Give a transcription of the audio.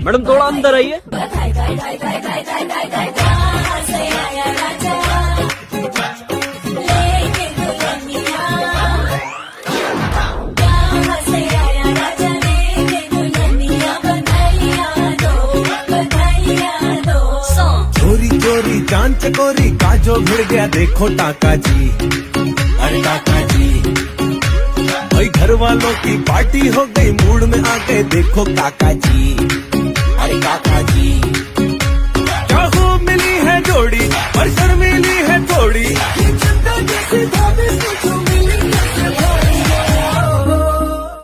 Madam थोड़ा अंदर आइए। चोरी चोरी चांद चकोरी का जो भिड़ गया देखो टाका जी, अरे टाका जी। भाई घर वालों की पार्टी हो गई, मूड में आ गए देखो काका जी, अरे काका जी। क्या खूब मिली है जोड़ी पर शर्मीली है थोड़ी, ये चंदा जैसी